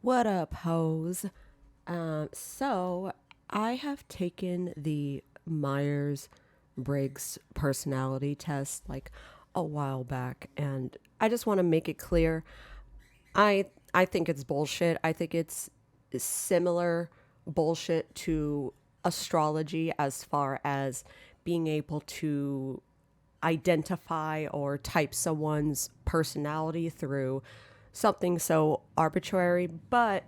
What up, hoes? So I have taken the Myers-Briggs personality test like a while back, and I just want to make it clear. I think it's bullshit. I think it's similar bullshit to astrology as far as being able to identify or type someone's personality through something so arbitrary, but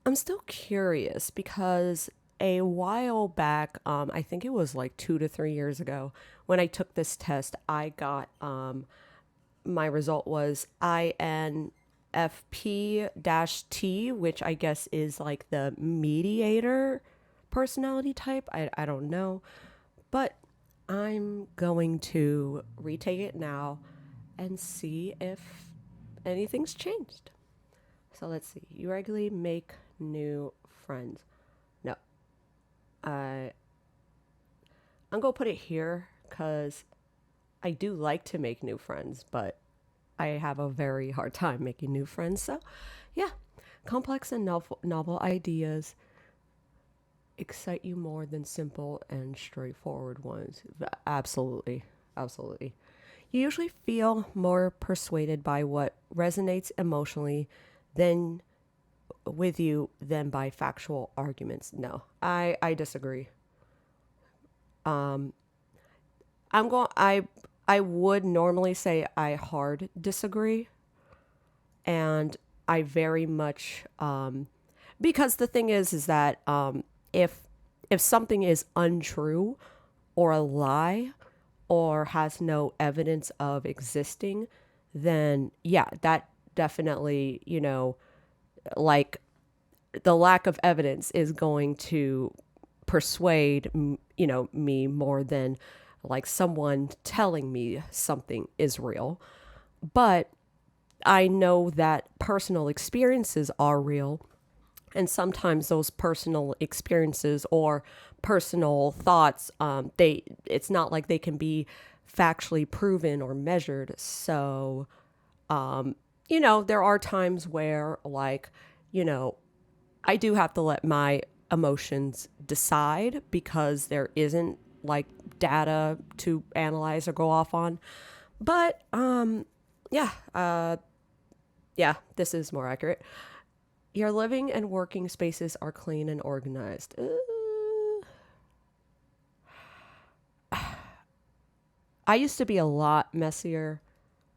I'm still curious because a while back, I think it was like 2 to 3 years ago, when I took this test, I got my result was INFP T, which I guess is like the mediator personality type. I don't know. But I'm going to retake it now and see if anything's changed. So let's see. You regularly make new friends. No, I I'm gonna put it here because I do like to make new friends, but I have a very hard time making new friends. So, yeah, complex and novel ideas excite you more than simple and straightforward ones. Absolutely, absolutely. You usually feel more persuaded by what resonates emotionally than with you than by factual arguments. No, I disagree. I'm going I would normally say I hard disagree, and I very much because the thing is that if something is untrue or a lie or has no evidence of existing, then yeah, that definitely, like the lack of evidence is going to persuade me more than like someone telling me something is real. But I know that personal experiences are real, and sometimes those personal experiences or personal thoughts, they it's not like they can be factually proven or measured. So there are times where, like, you know I do have to let my emotions decide because there isn't like data to analyze or go off on. But yeah, yeah, this is more accurate. Your living and working spaces are clean and organized. I used to be a lot messier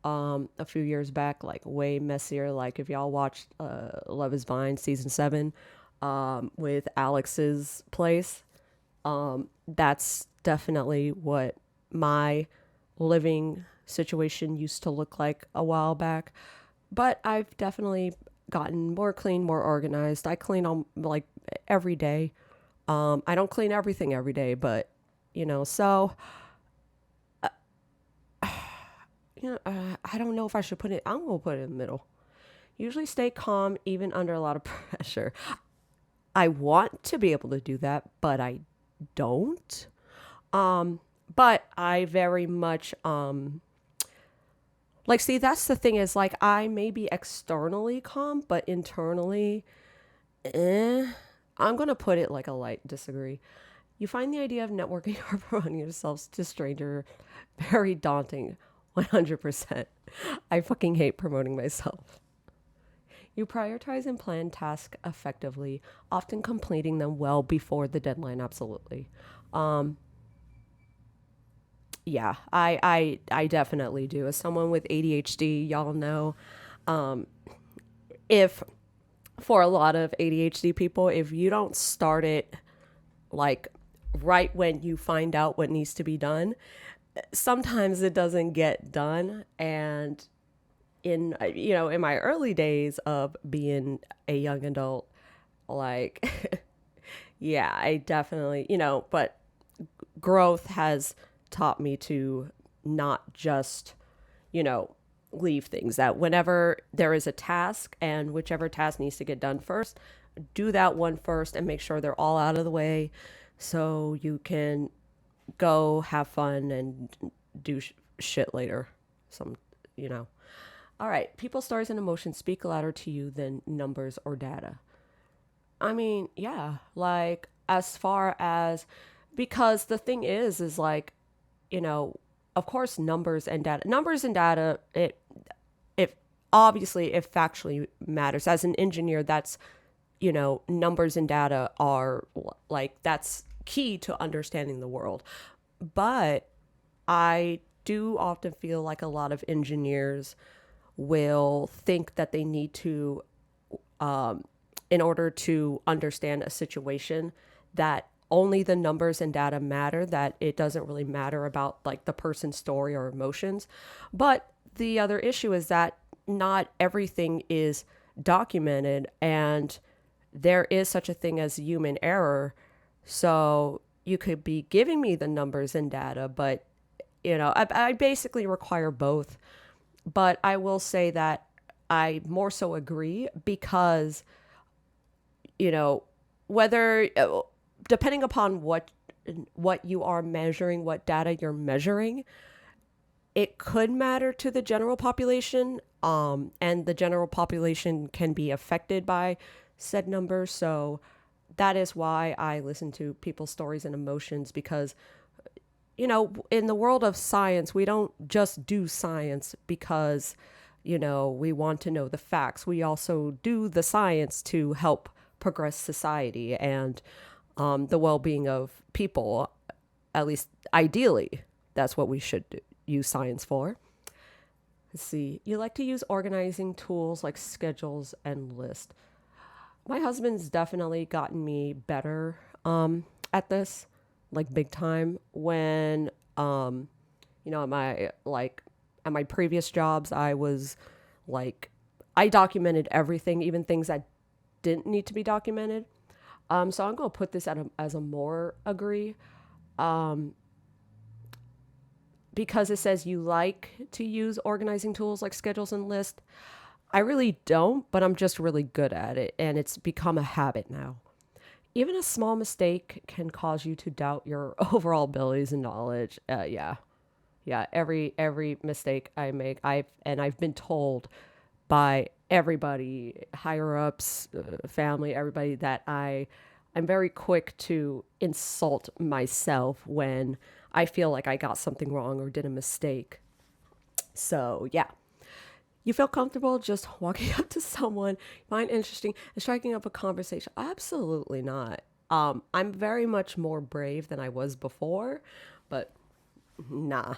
a few years back, like way messier. Like if y'all watched Love is Blind season 7 with Alex's place, that's definitely what my living situation used to look like a while back. But I've definitely gotten more clean, more organized. I clean on like every day. I don't clean everything every day, but so I don't know if I should put it. I'm gonna put it in the middle. Usually stay calm even under a lot of pressure. I want to be able to do that, but I don't. But I very much like, see, that's the thing, is like I may be externally calm, but internally, eh. I'm gonna put it like a light disagree. You find the idea of networking or promoting yourselves to stranger very daunting. 100%. I fucking hate promoting myself. You prioritize and plan tasks effectively, often completing them well before the deadline. Absolutely. Um, yeah, I definitely do. As someone with ADHD, y'all know, if for a lot of ADHD people, if you don't start it like right when you find out what needs to be done, sometimes it doesn't get done. And in my early days of being a young adult, like yeah, I definitely, but growth has taught me to not just, you know, leave things, that whenever there is a task and whichever task needs to get done first, do that one first and make sure they're all out of the way so you can go have fun and do shit later. Some, you know. All right, people, stories, and emotions speak louder to you than numbers or data. I mean, yeah, like as far as, because the thing is like, you know, of course, numbers and data, it obviously, it factually matters. As an engineer, that's, numbers and data are like, that's key to understanding the world. But I do often feel like a lot of engineers will think that they need to, in order to understand a situation, that only the numbers and data matter, that it doesn't really matter about like the person's story or emotions. But the other issue is that not everything is documented, and there is such a thing as human error. So you could be giving me the numbers and data, but I basically require both. But I will say that I more so agree because, you know, whether depending upon what you are measuring, what data you're measuring, it could matter to the general population, and the general population can be affected by said numbers. So that is why I listen to people's stories and emotions, because in the world of science, we don't just do science because, we want to know the facts. We also do the science to help progress society and the well being of people. At least ideally, that's what we should use science for. Let's see. You like to use organizing tools like schedules and lists. My husband's definitely gotten me better at this, like big time. When at my previous jobs, I was like, I documented everything, even things that didn't need to be documented. So I'm going to put this as a more agree, because it says you like to use organizing tools like schedules and lists. I really don't, but I'm just really good at it, and it's become a habit now. Even a small mistake can cause you to doubt your overall abilities and knowledge. Yeah. Every mistake I make, I've been told by everybody, higher ups, family, everybody, that I'm very quick to insult myself when I feel like I got something wrong or did a mistake. So yeah. You feel comfortable just walking up to someone, find interesting, and striking up a conversation? Absolutely not. I'm very much more brave than I was before, but nah.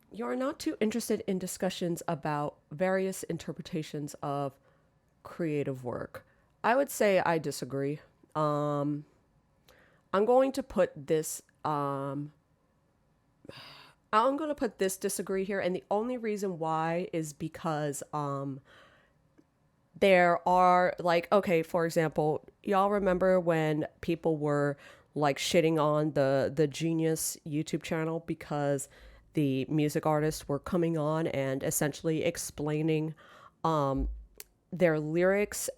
You're not too interested in discussions about various interpretations of creative work. I would say I disagree. I'm going to put this I'm going to put this disagree here, and the only reason why is because there are, like, okay, for example, y'all remember when people were like shitting on the Genius YouTube channel because the music artists were coming on and essentially explaining their lyrics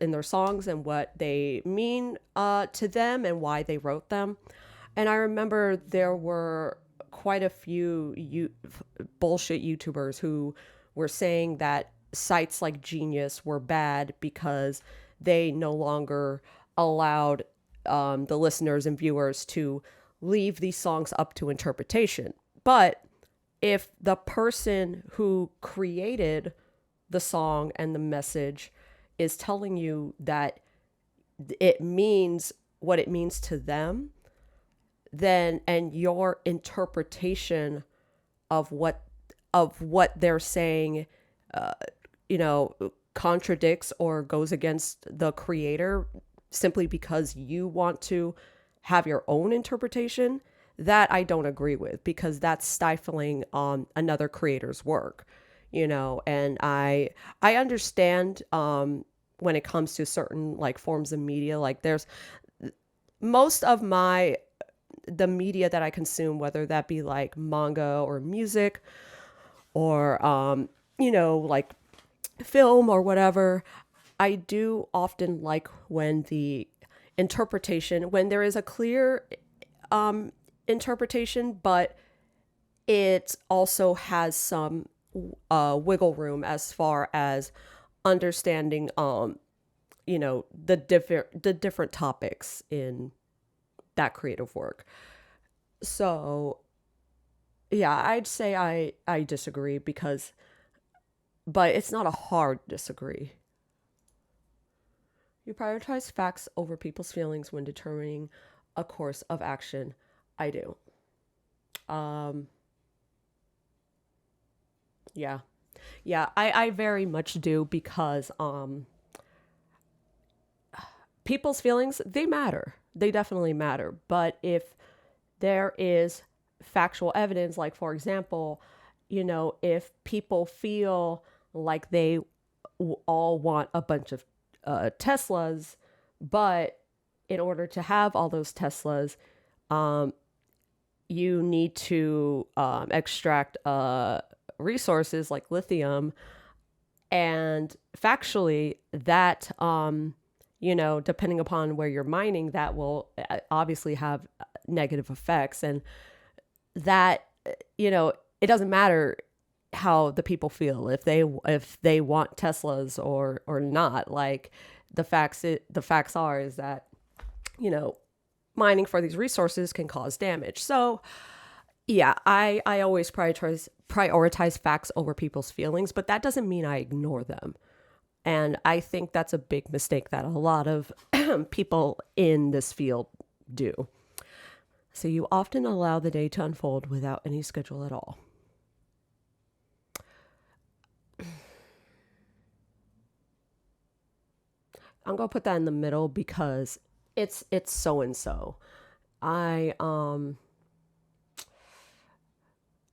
in their songs and what they mean to them and why they wrote them. And I remember there were quite a few bullshit YouTubers who were saying that sites like Genius were bad because they no longer allowed the listeners and viewers to leave these songs up to interpretation. But if the person who created the song and the message is telling you that it means what it means to them, then, and your interpretation of what they're saying contradicts or goes against the creator simply because you want to have your own interpretation, that I don't agree with, because that's stifling another creator's work. And I understand when it comes to certain like forms of media, like there's most of the media that I consume, whether that be like manga or music or like film or whatever, I do often like when when there is a clear interpretation, but it also has some wiggle room as far as understanding the different topics in that creative work. So yeah, I'd say I disagree because, but it's not a hard disagree. You prioritize facts over people's feelings when determining a course of action. I do. Um, yeah. Yeah, I very much do because people's feelings, they matter. They definitely matter. But if there is factual evidence, like for example, if people feel like they all want a bunch of Teslas, but in order to have all those Teslas, um, you need to extract resources like lithium. And factually, that, depending upon where you're mining, that will obviously have negative effects. And that, it doesn't matter how the people feel if they want Teslas or not. Like the facts are is that, you know, mining for these resources can cause damage. So yeah, I always prioritize facts over people's feelings, but that doesn't mean I ignore them. And I think that's a big mistake that a lot of people in this field do. So you often allow the day to unfold without any schedule at all. I'm gonna put that in the middle because it's so and so. I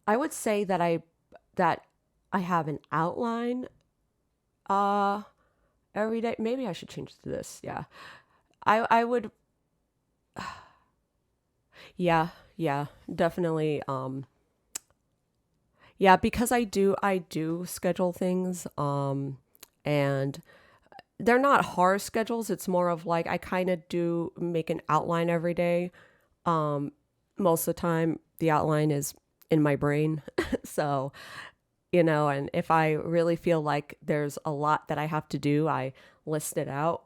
I would say that I have an outline uh every day. Maybe I should change to this. Yeah. I would, yeah, yeah, definitely. Yeah, because I do schedule things, and they're not hard schedules. It's more of like I kind of do make an outline every day. Um, Most of the time, the outline is in my brain. So, and if I really feel like there's a lot that I have to do, I list it out.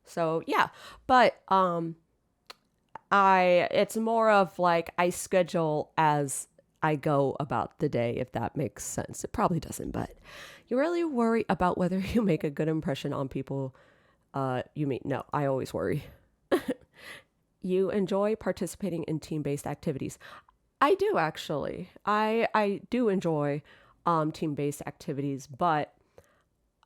So yeah, but it's more of like I schedule as I go about the day, if that makes sense. It probably doesn't, but you really worry about whether you make a good impression on people you meet. No, I always worry. You enjoy participating in team-based activities. I do actually. I do enjoy team-based activities, but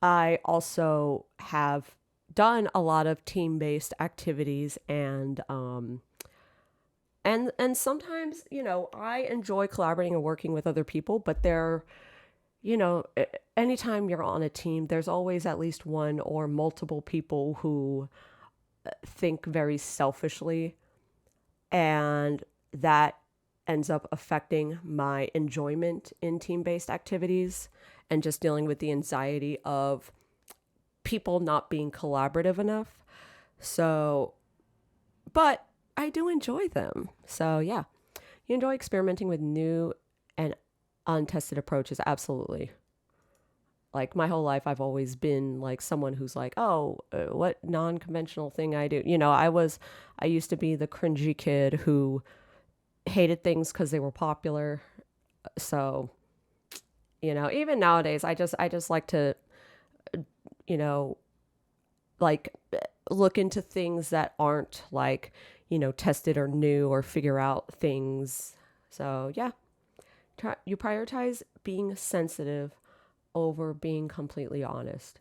I also have done a lot of team-based activities, and sometimes, I enjoy collaborating and working with other people, but anytime you're on a team, there's always at least one or multiple people who think very selfishly, and that ends up affecting my enjoyment in team-based activities and just dealing with the anxiety of people not being collaborative enough. So, but I do enjoy them. So, yeah. You enjoy experimenting with new and untested approaches. Absolutely. Like my whole life, I've always been like someone who's like, oh, what non conventional thing I do. I used to be the cringy kid who hated things because they were popular. So, even nowadays, I just like to, you know, like look into things that aren't like, tested or new, or figure out things. So, yeah, you prioritize being sensitive over being completely honest.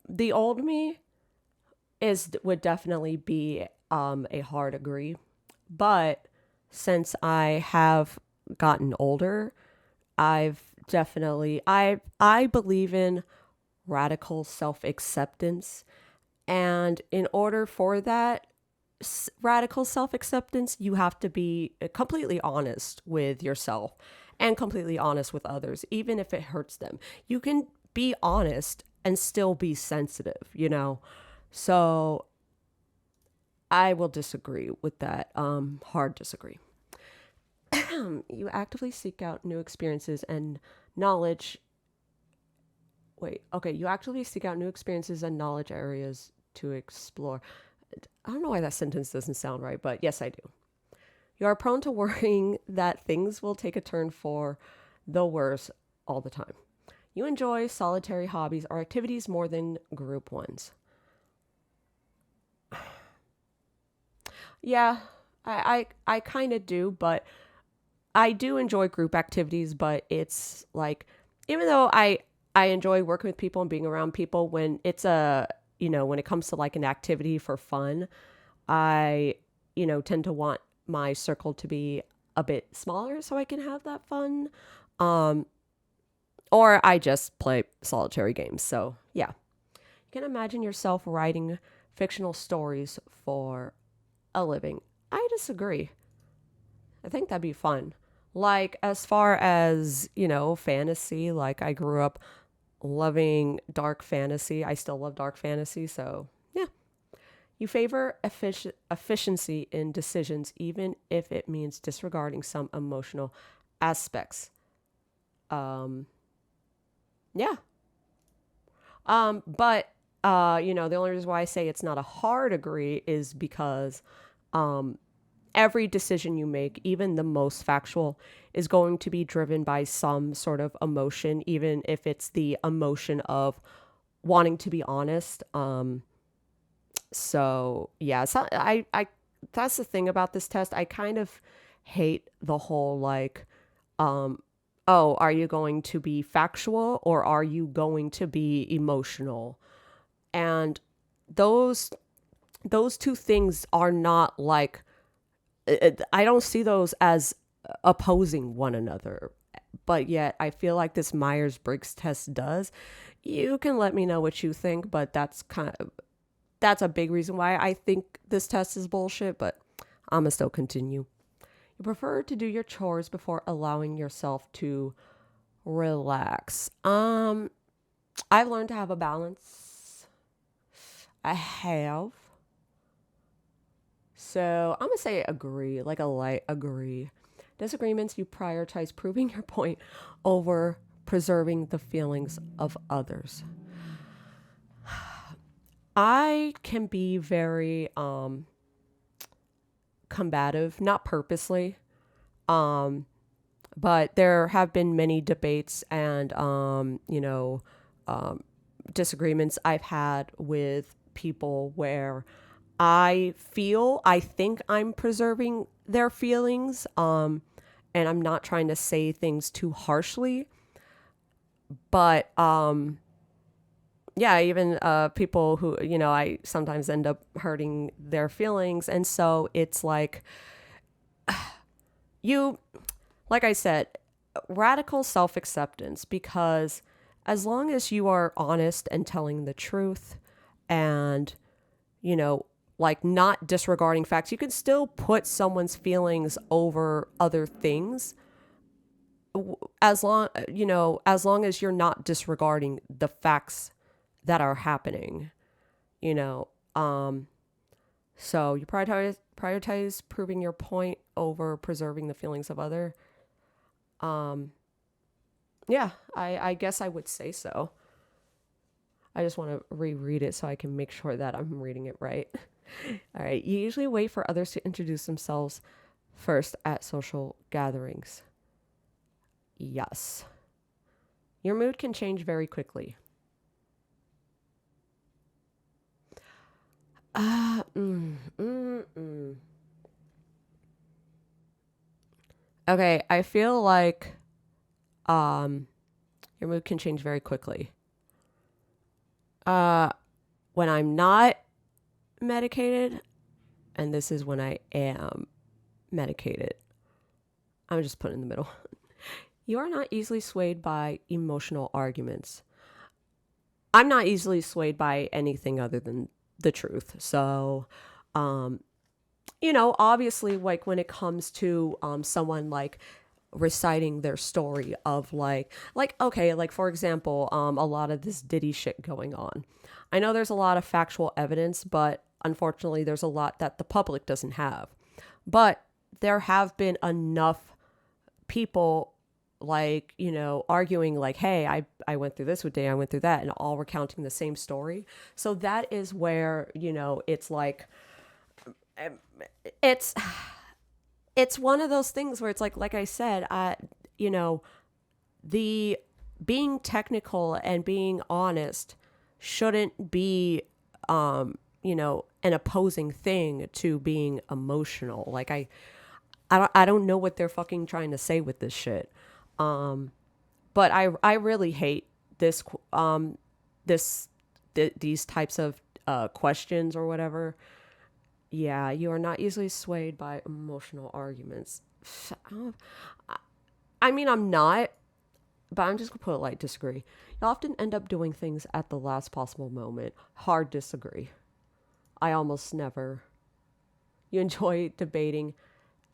The old me would definitely be a hard agree, but since I have gotten older, I've definitely I believe in radical self-acceptance, and in order for that radical self-acceptance, you have to be completely honest with yourself and completely honest with others, even if it hurts them. You can be honest and still be sensitive. So I will disagree with that. Hard disagree. You actively seek out new experiences and knowledge. Wait, okay. You actively seek out new experiences and knowledge areas to explore. I don't know why that sentence doesn't sound right, but yes, I do. You are prone to worrying that things will take a turn for the worse all the time. You enjoy solitary hobbies or activities more than group ones. Yeah, I kind of do, but I do enjoy group activities, but it's like, even though I enjoy working with people and being around people, when it's when it comes to like an activity for fun, I, tend to want my circle to be a bit smaller so I can have that fun. Um, or I just play solitary games. So, yeah. You can imagine yourself writing fictional stories for a living. I disagree. I think that'd be fun. Like, as far as, fantasy, like, I grew up loving dark fantasy. I still love dark fantasy. So, yeah. You favor efficiency in decisions, even if it means disregarding some emotional aspects. Um, yeah. But the only reason why I say it's not a hard agree is because um, every decision you make, even the most factual, is going to be driven by some sort of emotion, even if it's the emotion of wanting to be honest. So yeah, so I that's the thing about this test. I kind of hate the whole like, um, oh, are you going to be factual or are you going to be emotional? And those those two things are not like, I don't see those as opposing one another. But yet I feel like this Myers-Briggs test does. You can let me know what you think, but that's a big reason why I think this test is bullshit, but I'm gonna still continue. You prefer to do your chores before allowing yourself to relax. I've learned to have a balance. I have. So I'm gonna say agree, like a light agree. Disagreements, you prioritize proving your point over preserving the feelings of others. I can be very combative, not purposely. Um, but there have been many debates and um, disagreements I've had with people where I think I'm preserving their feelings, and I'm not trying to say things too harshly, but yeah, even people who, I sometimes end up hurting their feelings. And so it's like, you, like I said, radical self acceptance, because as long as you are honest and telling the truth and, you know, like not disregarding facts, you can still put someone's feelings over other things, as long as you're not disregarding the facts that are happening, you know. So you prioritize proving your point over preserving the feelings of other. Um, yeah, I guess I would say so. I just want to reread it so I can make sure that I'm reading it right. All right. You usually wait for others to introduce themselves first at social gatherings. Yes. Your mood can change very quickly. Uh, mm, mm, mm. Okay, I feel like um your mood can change very quickly. Uh when I'm not medicated, and this is when I am medicated. I'm just putting in the middle. You are not easily swayed by emotional arguments. I'm not easily swayed by anything other than the truth. So, um, obviously, like when it comes to someone like reciting their story of like okay, like for example, a lot of this Diddy shit going on. I know there's a lot of factual evidence, but unfortunately, there's a lot that the public doesn't have. But there have been enough people like, arguing like, hey, I went through this with day, I went through that, and all recounting the same story. So that is where, it's like, um, it's, it's one of those things where it's like I said, you know, the being technical and being honest shouldn't be, an opposing thing to being emotional. Like I don't know what they're fucking trying to say with this shit. But I really hate this this these types of questions or whatever. Yeah, you are not easily swayed by emotional arguments. I mean, I'm not, but I'm just gonna put it like disagree. You often end up doing things at the last possible moment. Hard disagree. I almost never. You enjoy debating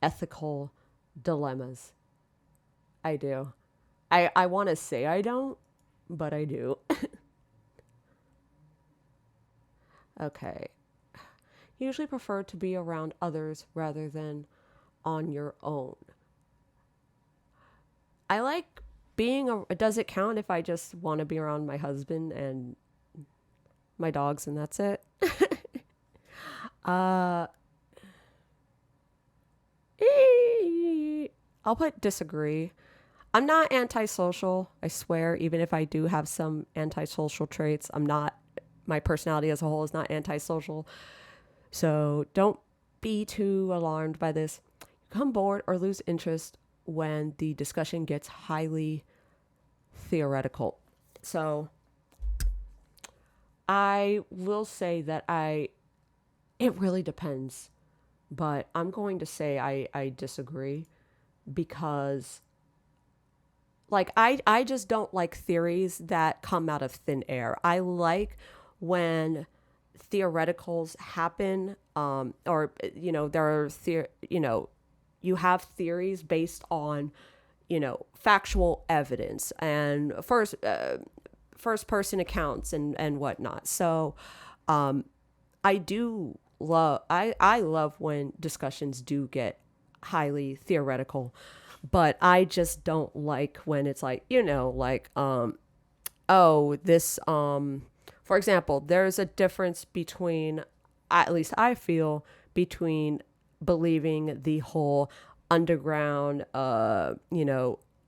ethical dilemmas. I do. I want to say I don't, but I do. Okay. Usually prefer to be around others rather than on your own. I like does it count if I just want to be around my husband and my dogs and that's it? uh I'll put disagree. I'm not antisocial, I swear, even if I do have some antisocial traits. I'm not, my personality as a whole is not antisocial. So don't be too alarmed by this. You become bored or lose interest when the discussion gets highly theoretical. So I will say that it really depends, but I'm going to say I disagree because like I just don't like theories that come out of thin air. I like when theoreticals happen, or there are you have theories based on factual evidence and first person accounts and whatnot. So I do love I love when discussions do get highly theoretical, but I just don't like when it's like, oh, this for example, there's a difference between, at least I feel, between believing the whole underground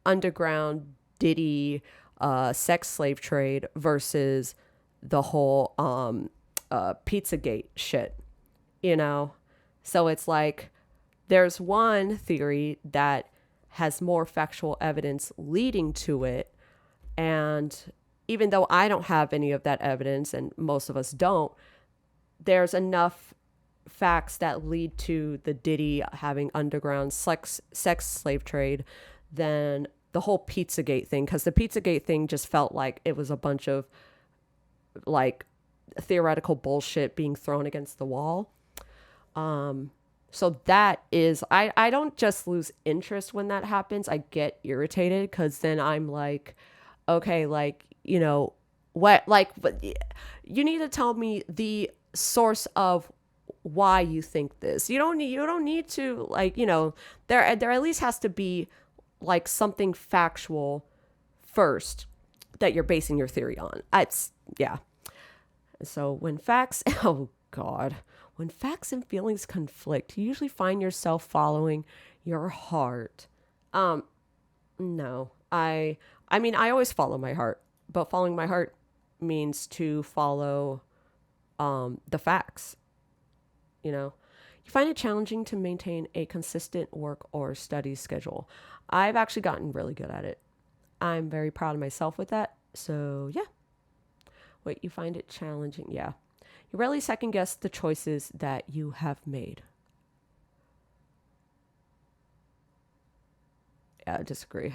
underground Diddy sex slave trade versus the whole Pizzagate shit, you know? So it's like there's one theory that has more factual evidence leading to it. And even though I don't have any of that evidence, and most of us don't, there's enough facts that lead to the Diddy having underground sex slave trade than the whole Pizzagate thing. Because the Pizzagate thing just felt like it was a bunch of like theoretical bullshit being thrown against the wall. So that is, I don't just lose interest when that happens. I get irritated because then I'm like, okay, like, what, like, you need to tell me the source of why you think this. You don't need to, like, there at least has to be like something factual first that you're basing your theory on. Yeah. So when facts, oh God, when facts and feelings conflict, you usually find yourself following your heart. No, I mean, I always follow my heart, but following my heart means to follow, the facts, You find it challenging to maintain a consistent work or study schedule. I've actually gotten really good at it. I'm very proud of myself with that. So yeah. Wait, you find it challenging? Yeah. You rarely second guess the choices that you have made. Yeah, I disagree.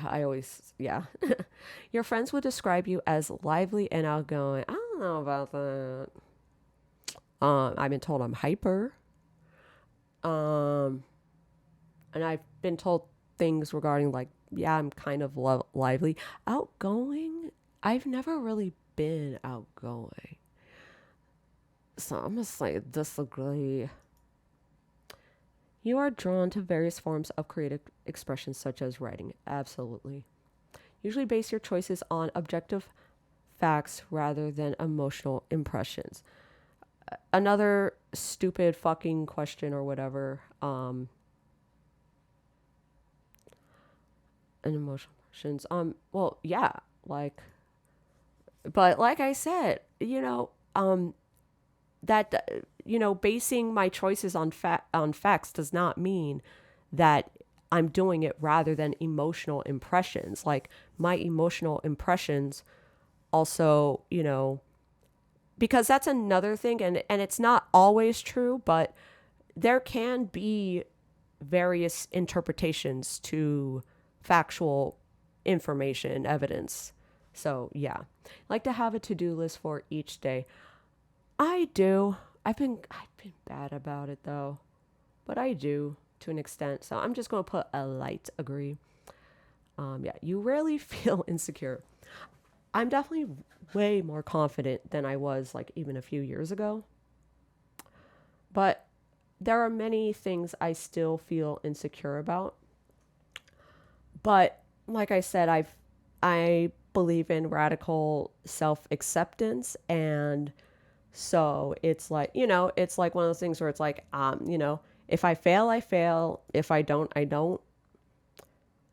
Yeah. Your friends would describe you as lively and outgoing. I don't know about that. I've been told I'm hyper. And I've been told things regarding like, yeah, I'm kind of lively. Outgoing? I've never really been outgoing. So I'm just like disagree. You are drawn to various forms of creative expression, such as writing. Absolutely. Usually base your choices on objective facts rather than emotional impressions. Another stupid fucking question or whatever. And emotional impressions. Well, yeah, like, but like I said, that basing my choices on facts does not mean that I'm doing it rather than emotional impressions. Like my emotional impressions also, because that's another thing, and it's not always true, but there can be various interpretations to factual information, evidence. So, yeah. I like to have a to-do list for each day. I do. I've been bad about it though, but I do to an extent. So I'm just going to put a light agree. Yeah, you rarely feel insecure. I'm definitely way more confident than I was like even a few years ago. But there are many things I still feel insecure about. But like I said, I believe in radical self-acceptance, and so it's like, it's like one of those things where it's like, if I fail, I fail. If I don't, I don't.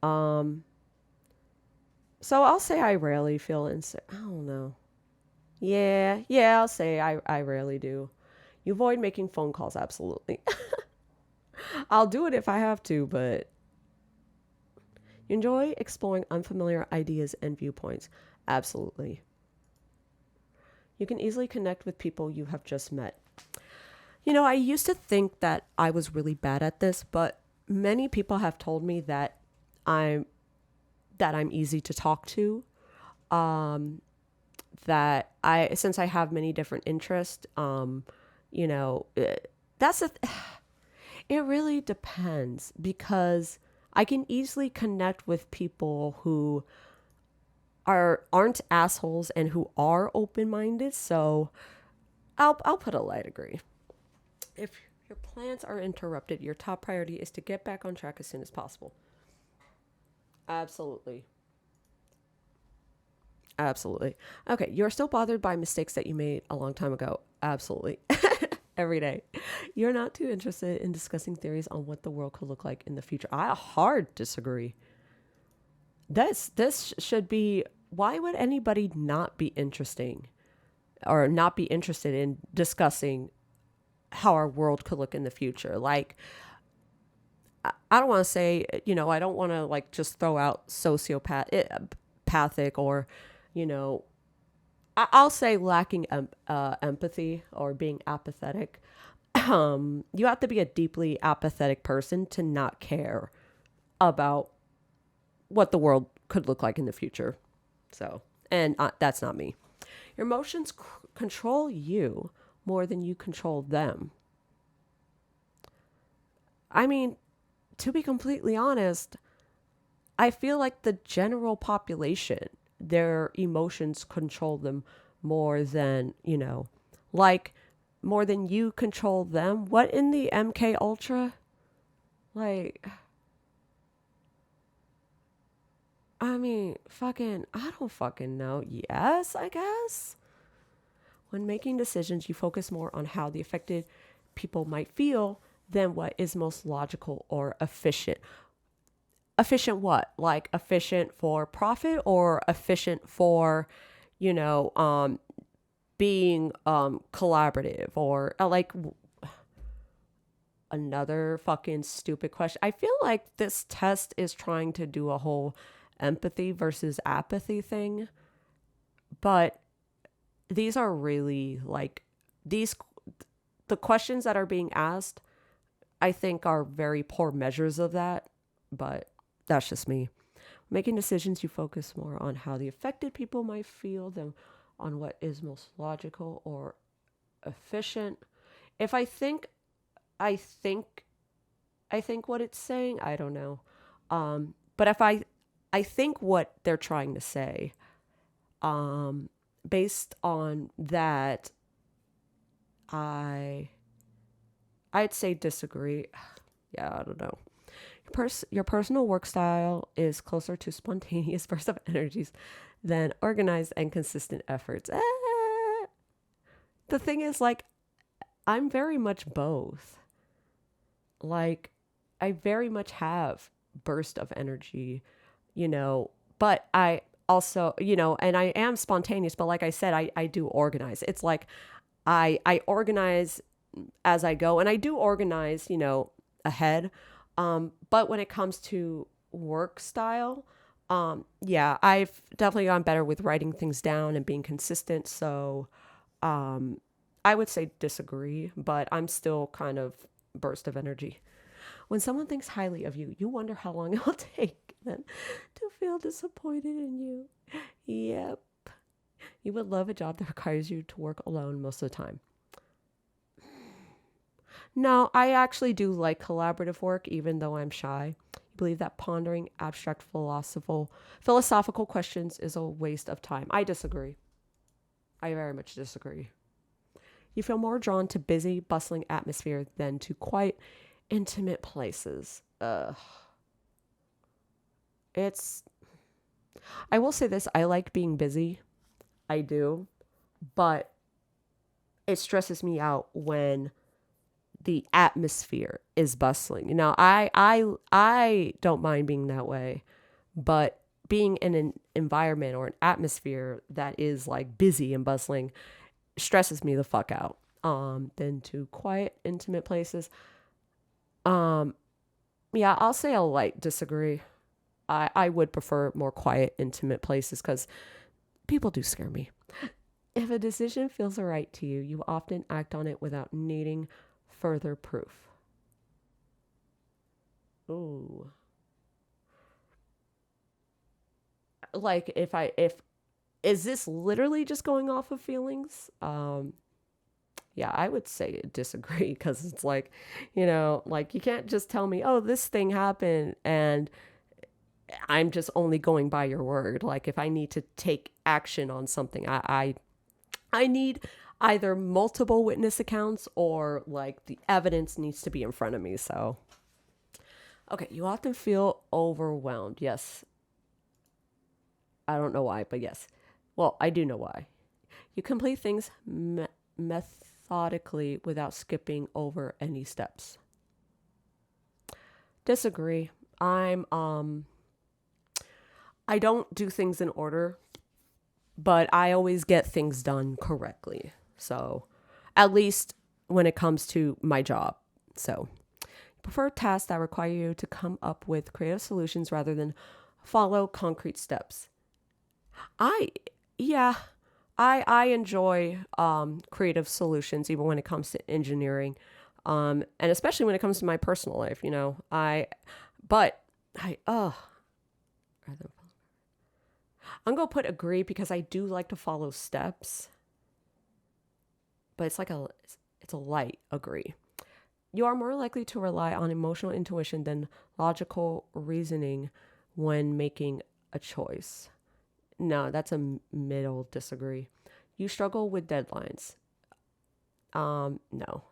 Um, so I'll say I rarely feel insecure. I don't know. Yeah, I'll say I rarely do. You avoid making phone calls, absolutely. I'll do it if I have to, but you enjoy exploring unfamiliar ideas and viewpoints, absolutely. You can easily connect with people you have just met. I used to think that I was really bad at this, but many people have told me that I'm I'm easy to talk to. Um, that since I have many different interests, you know, that's a it really depends because I can easily connect with people who aren't assholes and who are open-minded. So I'll put a light agree. If your plans are interrupted, your top priority is to get back on track as soon as possible. Absolutely. Absolutely. Okay, you're still bothered by mistakes that you made a long time ago. Absolutely. Every day. You're not too interested in discussing theories on what the world could look like in the future. I hard disagree. This should be, why would anybody not be interesting or not be interested in discussing how our world could look in the future? Like, I don't want to say, I don't want to like just throw out sociopathic or, you know, I'll say lacking empathy or being apathetic. You have to be a deeply apathetic person to not care about what the world could look like in the future. So, and that's not me. Your emotions control you more than you control them. I mean, to be completely honest, I feel like the general population, their emotions control them more than, like more than you control them. What in the MK Ultra? Like, I mean, I don't fucking know. Yes, I guess. When making decisions, you focus more on how the affected people might feel than what is most logical or efficient. Efficient what? Like efficient for profit or efficient for, you know, being collaborative or another fucking stupid question. I feel like this test is trying to do a whole empathy versus apathy thing, but these are really like these the questions that are being asked, I think are very poor measures of that, but that's just me. Making decisions, you focus more on how the affected people might feel than on what is most logical or efficient. If I think I think what it's saying, I don't know. But if I think what they're trying to say, um, based on that, I I'd say disagree. Yeah, I don't know. Your personal work style is closer to spontaneous bursts of energies than organized and consistent efforts. The thing is, like, I'm very much both. Like, I very much have burst of energy, you know, but I also, and I am spontaneous, but like I said, I do organize. It's like I organize as I go, and I do organize, ahead. But when it comes to work style, yeah, I've definitely gotten better with writing things down and being consistent. So, um, I would say disagree, but I'm still kind of burst of energy. When someone thinks highly of you, you wonder how long it will take them to feel disappointed in you. Yep. You would love a job that requires you to work alone most of the time. No, I actually do like collaborative work, even though I'm shy. You believe that pondering abstract philosophical questions is a waste of time. I disagree. I very much disagree. You feel more drawn to busy, bustling atmosphere than to quiet, intimate places. It's. I will say this: I like being busy. I do, but it stresses me out when the atmosphere is bustling. I don't mind being that way, but being in an environment or an atmosphere that is like busy and bustling stresses me the fuck out. Than to quiet, intimate places. Um, yeah, I'll say I'll like disagree. I would prefer more quiet, intimate places because people do scare me. If a decision feels right to you, you often act on it without needing further proof. Ooh. Like if is this literally just going off of feelings? Yeah, I would say disagree because it's like, like you can't just tell me, "Oh, this thing happened," and I'm just only going by your word. Like if I need to take action on something, I need either multiple witness accounts or like the evidence needs to be in front of me. So, okay, you often feel overwhelmed. Yes. I don't know why, but yes. Well, I do know why. You complete things methodically without skipping over any steps. Disagree. I don't do things in order, but I always get things done correctly. So, at least when it comes to my job. So, prefer tasks that require you to come up with creative solutions rather than follow concrete steps. I yeah, I enjoy creative solutions even when it comes to engineering. And especially when it comes to my personal life, but I I'm going to put agree because I do like to follow steps, but it's a light agree. You are more likely to rely on emotional intuition than logical reasoning when making a choice. No, that's a middle disagree. You struggle with deadlines. No.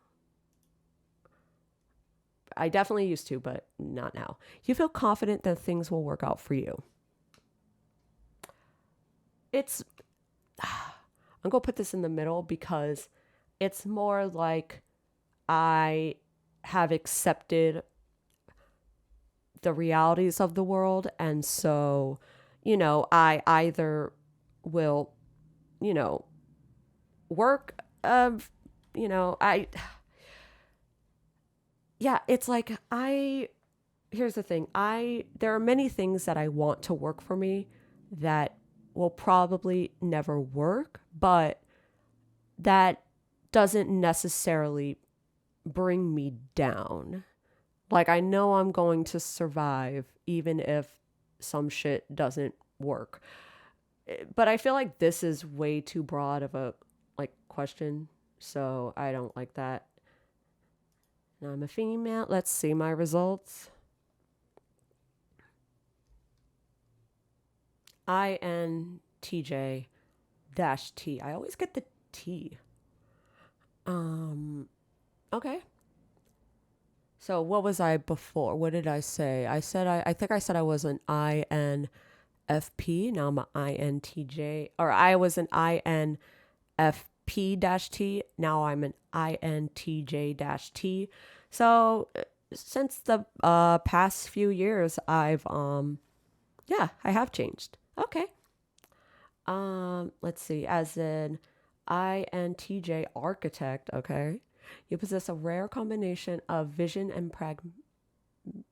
I definitely used to, but not now. You feel confident that things will work out for you. It's I'm going to put this in the middle because it's more like I have accepted the realities of the world. And so, I either will, you know, work of, I, yeah, it's like here's the thing. There are many things that I want to work for me that will probably never work, but that doesn't necessarily bring me down. Like, I know I'm going to survive even if some shit doesn't work. But I feel like this is way too broad of a like question, so I don't like that. Now I'm a female. Let's see my results. INTJ dash T. I always get the T. Um okay. So what was I before? What did I say? I think I said I was an INFP. Now I'm an INTJ, or I was an INFP-T. Now I'm an INTJ-T. So since the past few years, yeah, I have changed. Okay. Let's see. As an INTJ architect, okay, you possess a rare combination of vision and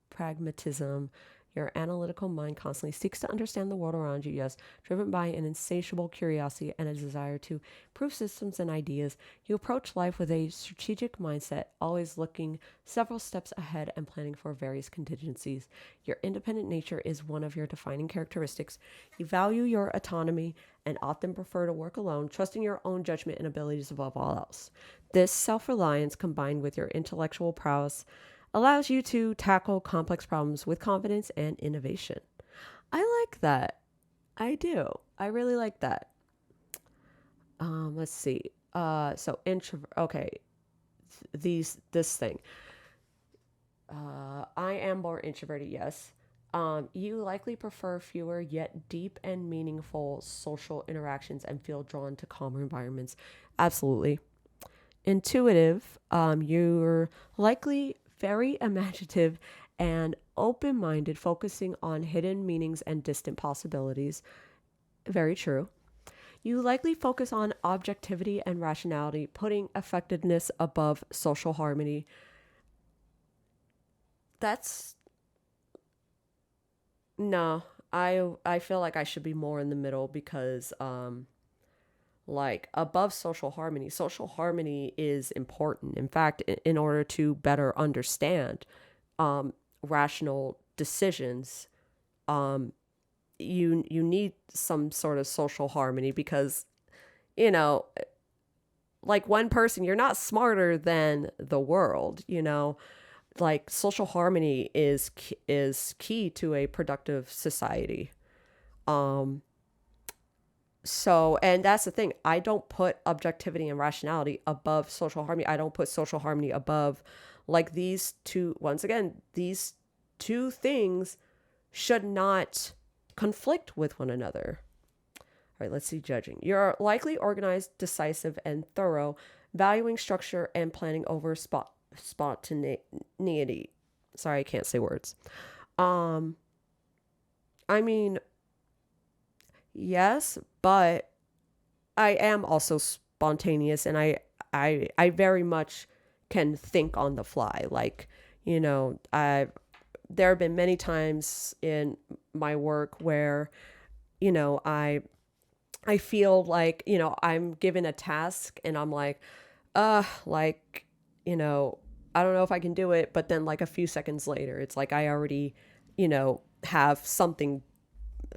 pragmatism. Your analytical mind constantly seeks to understand the world around you, yes, driven by an insatiable curiosity and a desire to prove systems and ideas. You approach life with a strategic mindset, always looking several steps ahead and planning for various contingencies. Your independent nature is one of your defining characteristics. You value your autonomy and often prefer to work alone, trusting your own judgment and abilities above all else. This self reliance, combined with your intellectual prowess, allows you to tackle complex problems with confidence and innovation. I like that. I do. I really like that. Let's see. So introvert. Okay, this thing. I am more introverted. Yes. You likely prefer fewer yet deep and meaningful social interactions and feel drawn to calmer environments. Absolutely. Intuitive. You're likely very imaginative and open minded, focusing on hidden meanings and distant possibilities. Very true. You likely focus on objectivity and rationality, putting effectiveness above social harmony. That's no. I feel like I should be more in the middle because like above social harmony. Social harmony is important. In fact, in order to better understand rational decisions, um, you need some sort of social harmony because you know, like one person, you're not smarter than the world. Like social harmony is key to a productive society. Um, So, and that's the thing. I don't put objectivity and rationality above social harmony. I don't put social harmony above like these two. Once again, these two things should not conflict with one another. All right, let's see judging. You're likely organized, decisive, and thorough, valuing structure and planning over spontaneity. Sorry, I can't say words. Um, I mean, yes, but I am also spontaneous and I very much can think on the fly. Like, I there have been many times in my work where, I feel like, I'm given a task and I'm like, like, I don't know if I can do it, but then like a few seconds later, it's like I already, have something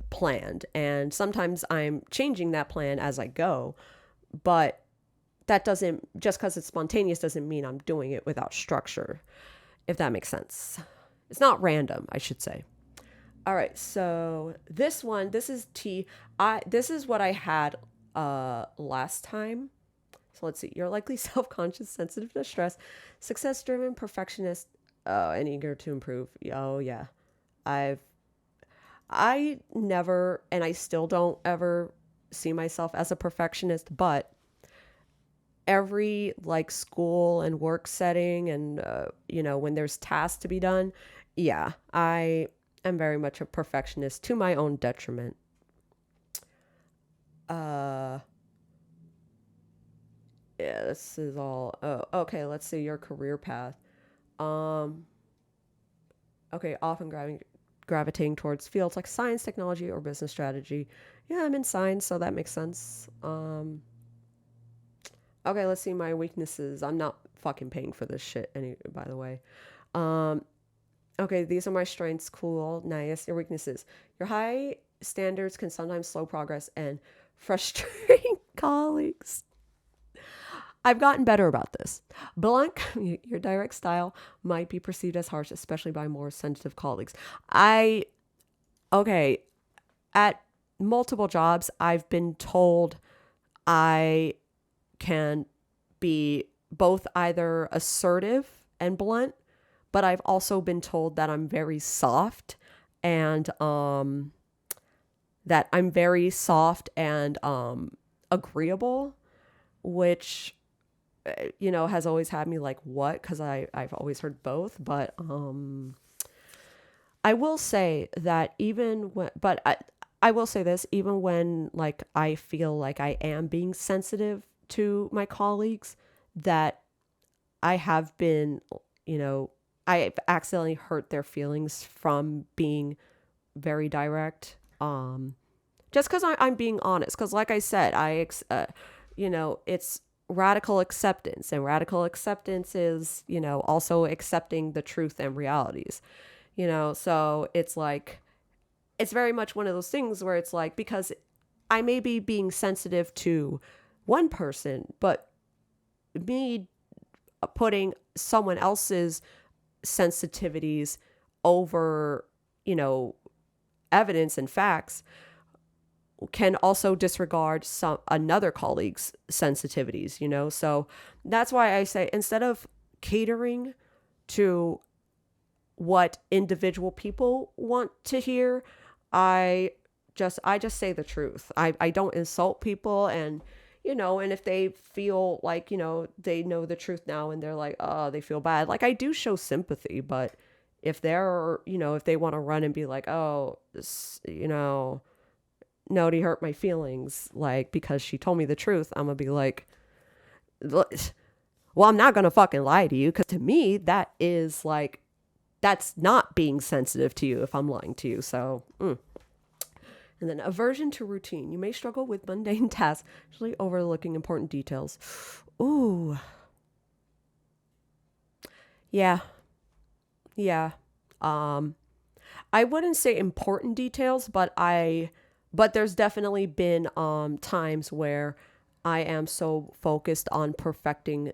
planned, and sometimes I'm changing that plan as I go, but that doesn't, just because it's spontaneous doesn't mean I'm doing it without structure, if that makes sense. It's not random, I should say. All right, so this is this is what I had last time. So let's see. You're likely self-conscious, sensitive to stress, success-driven, perfectionist, and eager to improve. Oh yeah. I've I never, and I still don't ever see myself as a perfectionist, but every like school and work setting and, when there's tasks to be done, yeah, I am very much a perfectionist to my own detriment. Uh, yeah, this is all, oh, okay, let's see your career path. Um, okay, often gravitating towards fields like science, technology, or business strategy. Yeah, I'm in science, so that makes sense. Okay, let's see my weaknesses. I'm not fucking paying for this shit, by the way. Um, okay, these are my strengths. Cool, nice. Your weaknesses. Your high standards can sometimes slow progress and frustrating colleagues. I've gotten better about this. Blunt, your direct style might be perceived as harsh, especially by more sensitive colleagues. Okay, at multiple jobs, I've been told I can be both either assertive and blunt, but I've also been told that I'm very soft and agreeable, which has always had me like, what? Because I've always heard both. But I will say that I will say this, even when like I feel like I am being sensitive to my colleagues, that I have been, you know, I've accidentally hurt their feelings from being very direct. Just because I'm being honest. Because like I said, it's radical acceptance, and radical acceptance is, also accepting the truth and realities. So it's like, it's very much one of those things where it's like, because I may be being sensitive to one person, but me putting someone else's sensitivities over, evidence and facts can also disregard another colleague's sensitivities. So that's why I say, instead of catering to what individual people want to hear, I just say the truth. I don't insult people, and if they feel like, they know the truth now and they're like, oh, they feel bad. Like, I do show sympathy, but if if they want to run and be like, oh, this, Nody hurt my feelings, like, because she told me the truth, I'm gonna be like, well, I'm not gonna fucking lie to you, because to me, that is like, that's not being sensitive to you if I'm lying to you. So, And then aversion to routine. You may struggle with mundane tasks, usually overlooking important details. Ooh. Yeah. Yeah. I wouldn't say important details, but there's definitely been times where I am so focused on perfecting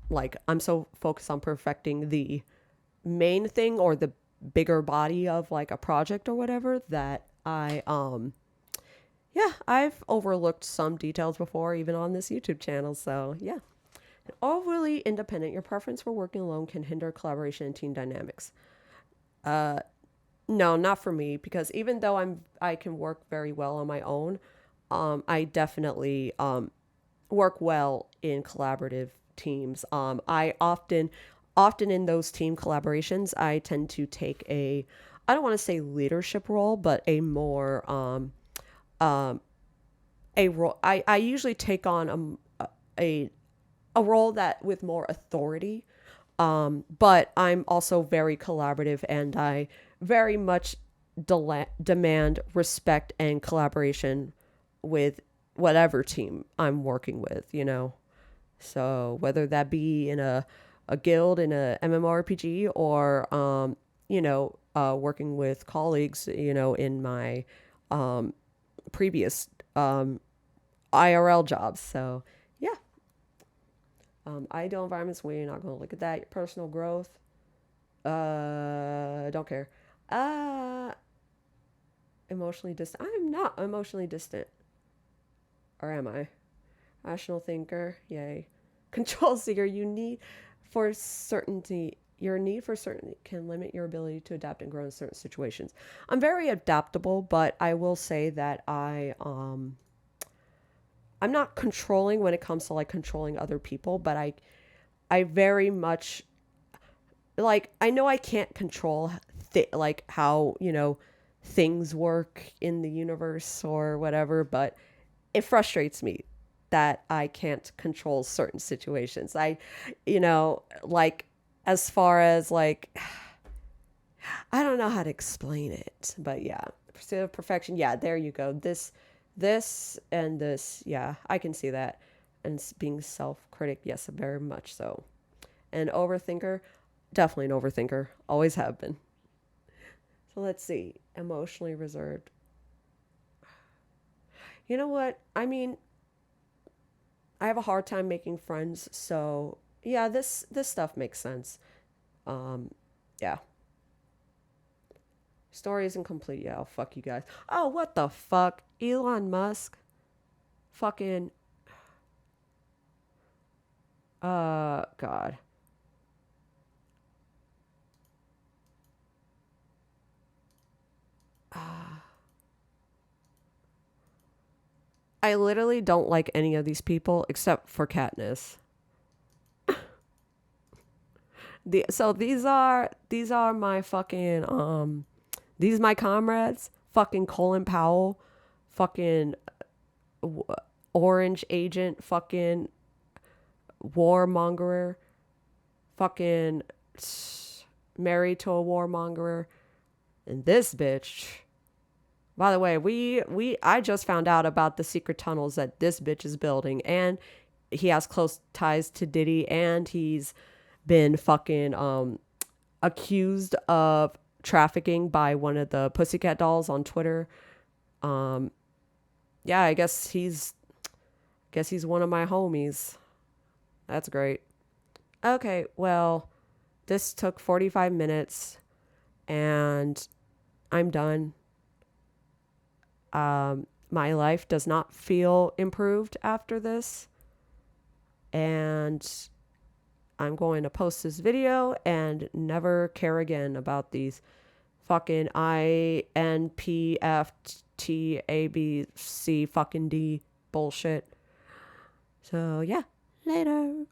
like, I'm so focused on perfecting the main thing, or the bigger body of like a project or whatever, that I've overlooked some details before, even on this YouTube channel. So yeah. Overly independent. Your preference for working alone can hinder collaboration and team dynamics. No, not for me, because even though I can work very well on my own, I definitely work well in collaborative teams. I often in those team collaborations, I tend to take I don't want to say leadership role, but a more a role. I usually take on a role that with more authority. But I'm also very collaborative, and I very much demand respect and collaboration with whatever team I'm working with. So whether that be in a guild, in a MMORPG, or, working with colleagues, in my previous IRL jobs. So yeah. Ideal environments, we're not going to look at that. Your personal growth. Don't care. Emotionally distant. I'm not emotionally distant. Or am I? Rational thinker. Yay. Control seeker. Your need for certainty can limit your ability to adapt and grow in certain situations. I'm very adaptable, but I will say that I'm not controlling when it comes to like controlling other people, but I very much, like, I know I can't control like how, things work in the universe or whatever, but it frustrates me that I can't control certain situations. Like, as far as like, I don't know how to explain it, but yeah, pursuit of perfection. Yeah, there you go. This and this. Yeah, I can see that. And being self-critic, yes, very much so. An overthinker, definitely an overthinker. Always have been. So let's see. Emotionally reserved. You know what? I mean, I have a hard time making friends, so yeah, this stuff makes sense. Yeah. Story isn't complete yet. Oh, fuck you guys. Oh, what the fuck? Elon Musk fucking God. I literally don't like any of these people except for Katniss. So these are my fucking these my comrades. Fucking Colin Powell, fucking orange agent, fucking warmonger, fucking married to a warmonger, and this bitch. By the way, I just found out about the secret tunnels that this bitch is building, and he has close ties to Diddy, and he's been fucking accused of trafficking by one of the Pussycat Dolls on Twitter. Um, yeah, I guess he's one of my homies. That's great. Okay, well, this took 45 minutes, and I'm done. My life does not feel improved after this, and I'm going to post this video and never care again about these fucking INPFTABC fucking D bullshit. So yeah, later.